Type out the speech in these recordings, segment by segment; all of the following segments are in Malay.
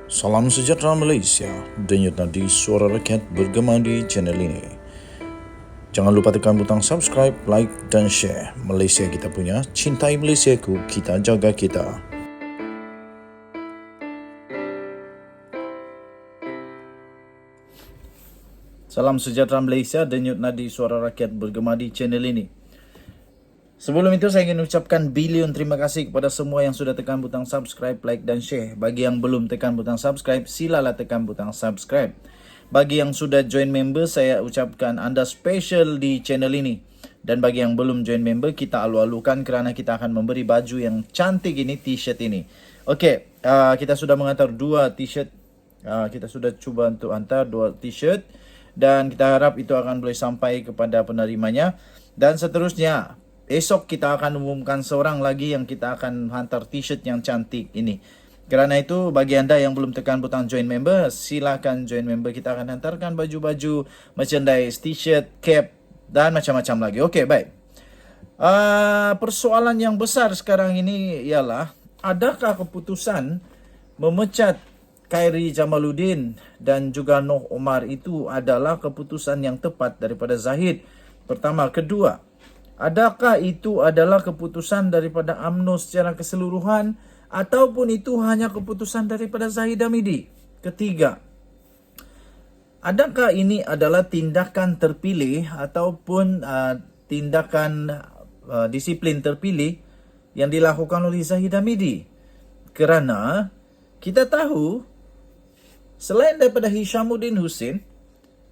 Salam sejahtera Malaysia, denyut nadi suara rakyat bergema di channel ini. Jangan lupa tekan butang subscribe, like dan share. Malaysia kita punya, cintai Malaysiaku, kita jaga kita. Salam sejahtera Malaysia, denyut nadi suara rakyat bergema di channel ini. Sebelum itu saya ingin ucapkan bilion terima kasih kepada semua yang sudah tekan butang subscribe, like dan share. Bagi yang belum tekan butang subscribe, silalah tekan butang subscribe. Bagi yang sudah join member, saya ucapkan anda special di channel ini. Dan bagi yang belum join member, kita alu-alukan kerana kita akan memberi baju yang cantik ini, t-shirt ini. Okey, kita sudah mengantar dua t-shirt. Kita sudah cuba untuk hantar dua t-shirt. Dan kita harap itu akan boleh sampai kepada penerimanya. Dan seterusnya, esok kita akan umumkan seorang lagi yang kita akan hantar t-shirt yang cantik ini. Kerana itu, bagi anda yang belum tekan butang join member, silakan join member. Kita akan hantarkan baju-baju, merchandise, t-shirt, cap dan macam-macam lagi. Okey, baik. Persoalan yang besar sekarang ini ialah, adakah keputusan memecat Khairi Jamaluddin dan juga Noh Omar itu adalah keputusan yang tepat daripada Zahid? Pertama. Kedua, adakah itu adalah keputusan daripada UMNO secara keseluruhan ataupun itu hanya keputusan daripada Zahid Hamidi? Ketiga, adakah ini adalah tindakan terpilih ataupun tindakan disiplin terpilih yang dilakukan oleh Zahid Hamidi? Kerana kita tahu selain daripada Hishamuddin Hussein,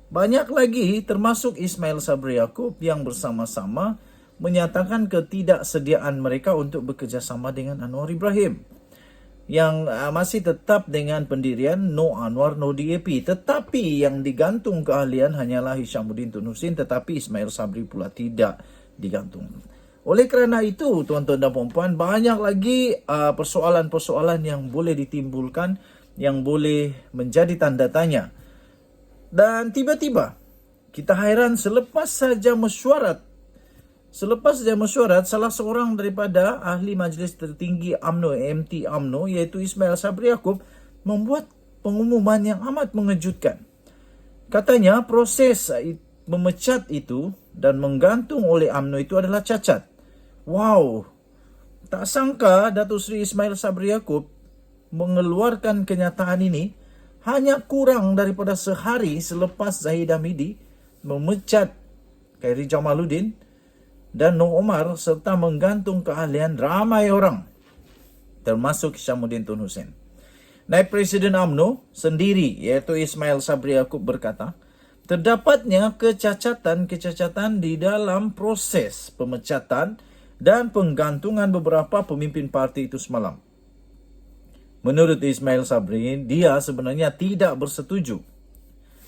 banyak lagi termasuk Ismail Sabri Yaakob yang bersama-sama menyatakan ketidaksediaan mereka untuk bekerjasama dengan Anwar Ibrahim yang masih tetap dengan pendirian No Anwar No DAP, tetapi yang digantung keahlian hanyalah Hishamuddin Tun Hussein, tetapi Ismail Sabri pula tidak digantung. Oleh kerana itu, tuan-tuan dan puan-puan, banyak lagi persoalan-persoalan yang boleh ditimbulkan, yang boleh menjadi tanda tanya. Dan tiba-tiba kita hairan selepas saja mesyuarat, salah seorang daripada ahli majlis tertinggi UMNO, MT UMNO, iaitu Ismail Sabri Yaakob, membuat pengumuman yang amat mengejutkan. Katanya proses memecat itu dan menggantung oleh UMNO itu adalah cacat. Wow, tak sangka Datuk Seri Ismail Sabri Yaakob mengeluarkan kenyataan ini hanya kurang daripada sehari selepas Zahid Hamidi memecat Khairi Jamaluddin dan Noh Omar serta menggantung keahlian ramai orang, termasuk Hishamuddin Tun Hussein. Naib Presiden UMNO sendiri, iaitu Ismail Sabri Yaakob, berkata, terdapatnya kecacatan di dalam proses pemecatan dan penggantungan beberapa pemimpin parti itu semalam. Menurut Ismail Sabri, dia sebenarnya tidak bersetuju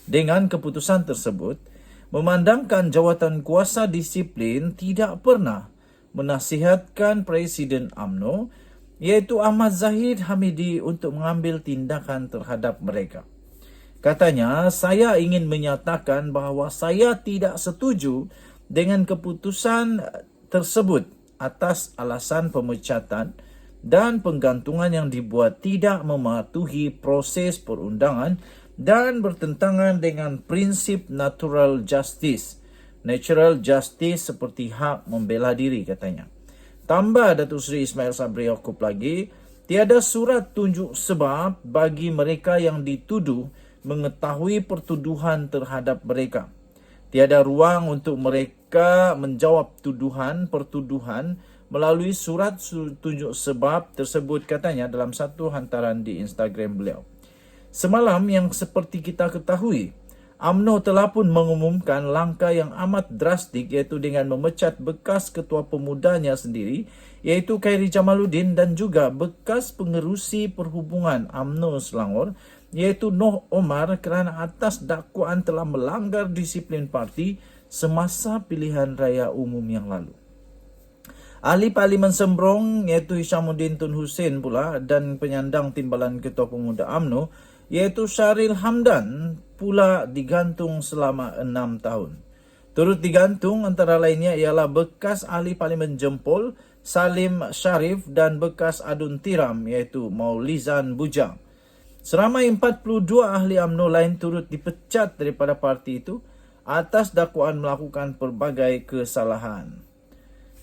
dengan keputusan tersebut, memandangkan jawatan kuasa disiplin tidak pernah menasihatkan Presiden UMNO, iaitu Ahmad Zahid Hamidi, untuk mengambil tindakan terhadap mereka. Katanya, saya ingin menyatakan bahawa saya tidak setuju dengan keputusan tersebut atas alasan pemecatan dan penggantungan yang dibuat tidak mematuhi proses perundangan dan bertentangan dengan prinsip natural justice seperti hak membela diri, katanya. Tambah Datuk Seri Ismail Sabri Yaakob lagi, tiada surat tunjuk sebab bagi mereka yang dituduh mengetahui pertuduhan terhadap mereka. Tiada ruang untuk mereka menjawab pertuduhan melalui surat tunjuk sebab tersebut, katanya dalam satu hantaran di Instagram beliau. Semalam, yang seperti kita ketahui, UMNO telah pun mengumumkan langkah yang amat drastik, iaitu dengan memecat bekas ketua pemudanya sendiri, iaitu Khairi Jamaluddin, dan juga bekas pengerusi perhubungan UMNO Selangor, iaitu Noh Omar, kerana atas dakwaan telah melanggar disiplin parti semasa pilihan raya umum yang lalu. Ahli Parlimen Sembrong, iaitu Hishamuddin Tun Hussein pula, dan penyandang timbalan Ketua Pemuda UMNO, iaitu Sharil Hamdan, pula digantung selama 6 tahun. Turut digantung antara lainnya ialah bekas Ahli Parlimen Jempol, Salim Sharif, dan bekas Adun Tiram, iaitu Maulizan Bujang. Seramai 42 ahli UMNO lain turut dipecat daripada parti itu atas dakwaan melakukan pelbagai kesalahan.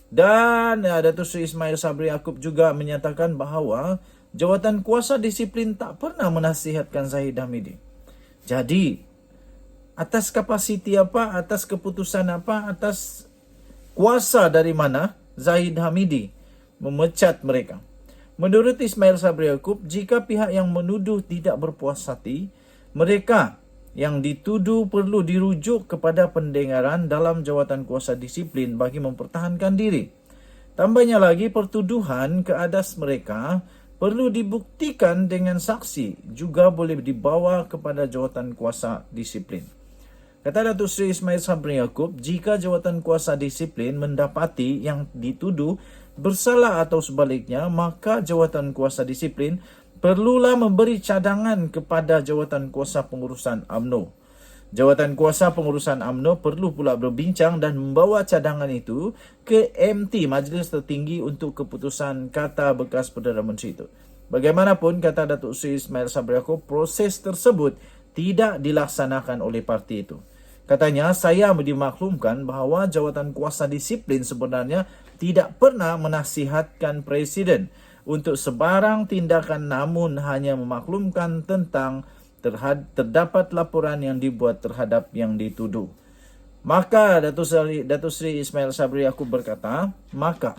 Dan Datuk Seri Ismail Sabri Yaakob juga menyatakan bahawa jawatan kuasa disiplin tak pernah menasihatkan Zahid Hamidi. Jadi, atas kapasiti apa, atas keputusan apa, atas kuasa dari mana Zahid Hamidi memecat mereka? Menurut Ismail Sabri Yaakob, jika pihak yang menuduh tidak berpuas hati, mereka yang dituduh perlu dirujuk kepada pendengaran dalam jawatan kuasa disiplin bagi mempertahankan diri. Tambahnya lagi, pertuduhan ke atas mereka perlu dibuktikan dengan saksi, juga boleh dibawa kepada jawatan kuasa disiplin. Kata Datuk Seri Ismail Sabri Yaakob, jika jawatan kuasa disiplin mendapati yang dituduh bersalah atau sebaliknya, maka jawatan kuasa disiplin perlulah memberi cadangan kepada jawatan kuasa pengurusan UMNO. Jawatan kuasa pengurusan UMNO perlu pula berbincang dan membawa cadangan itu ke MT, Majlis Tertinggi, untuk keputusan, kata bekas Perdana Menteri itu. Bagaimanapun, kata Datuk Seri Ismail Sabri Yaakob, proses tersebut tidak dilaksanakan oleh parti itu. Katanya, saya dimaklumkan bahawa jawatan kuasa disiplin sebenarnya tidak pernah menasihatkan Presiden untuk sebarang tindakan, namun hanya memaklumkan tentang terdapat laporan yang dibuat terhadap yang dituduh. Maka Datuk Seri Ismail Sabri Yaakob berkata, maka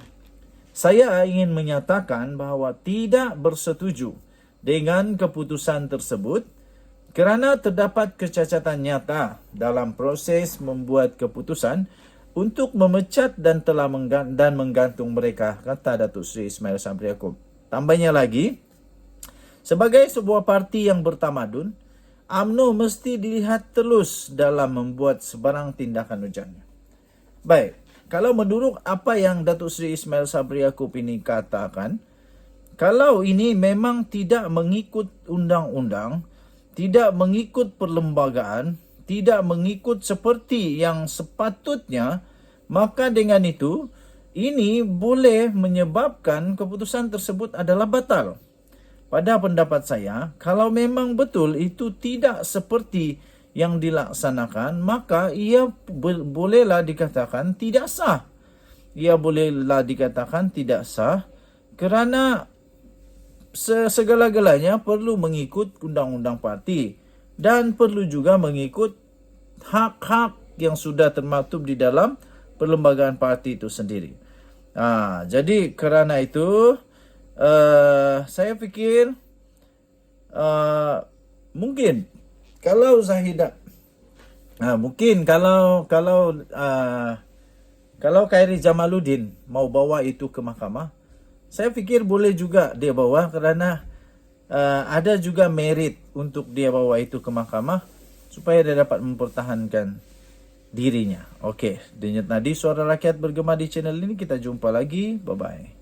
saya ingin menyatakan bahawa tidak bersetuju dengan keputusan tersebut kerana terdapat kecacatan nyata dalam proses membuat keputusan untuk memecat dan telah menggantung mereka, kata Datuk Seri Ismail Sabri Yaakob. Tambahnya lagi, sebagai sebuah parti yang bertamadun, UMNO mesti dilihat telus dalam membuat sebarang tindakan ujarnya. Baik, kalau menurut apa yang Datuk Seri Ismail Sabri Yaakob ini katakan, kalau ini memang tidak mengikut undang-undang, tidak mengikut perlembagaan, tidak mengikut seperti yang sepatutnya, maka dengan itu, ini boleh menyebabkan keputusan tersebut adalah batal. Pada pendapat saya, kalau memang betul itu tidak seperti yang dilaksanakan, maka ia bolehlah dikatakan tidak sah. Ia bolehlah dikatakan tidak sah kerana segala-galanya perlu mengikut undang-undang parti dan perlu juga mengikut hak-hak yang sudah termaktub di dalam perlembagaan parti itu sendiri. Jadi kerana itu saya fikir mungkin kalau Zahidah mungkin kalau Khairi Jamaluddin mau bawa itu ke mahkamah, saya fikir boleh juga dia bawa kerana ada juga merit untuk dia bawa itu ke mahkamah supaya dia dapat mempertahankan dirinya. Okey, denyut nadi suara rakyat bergema di channel ini. Kita jumpa lagi. Bye-bye.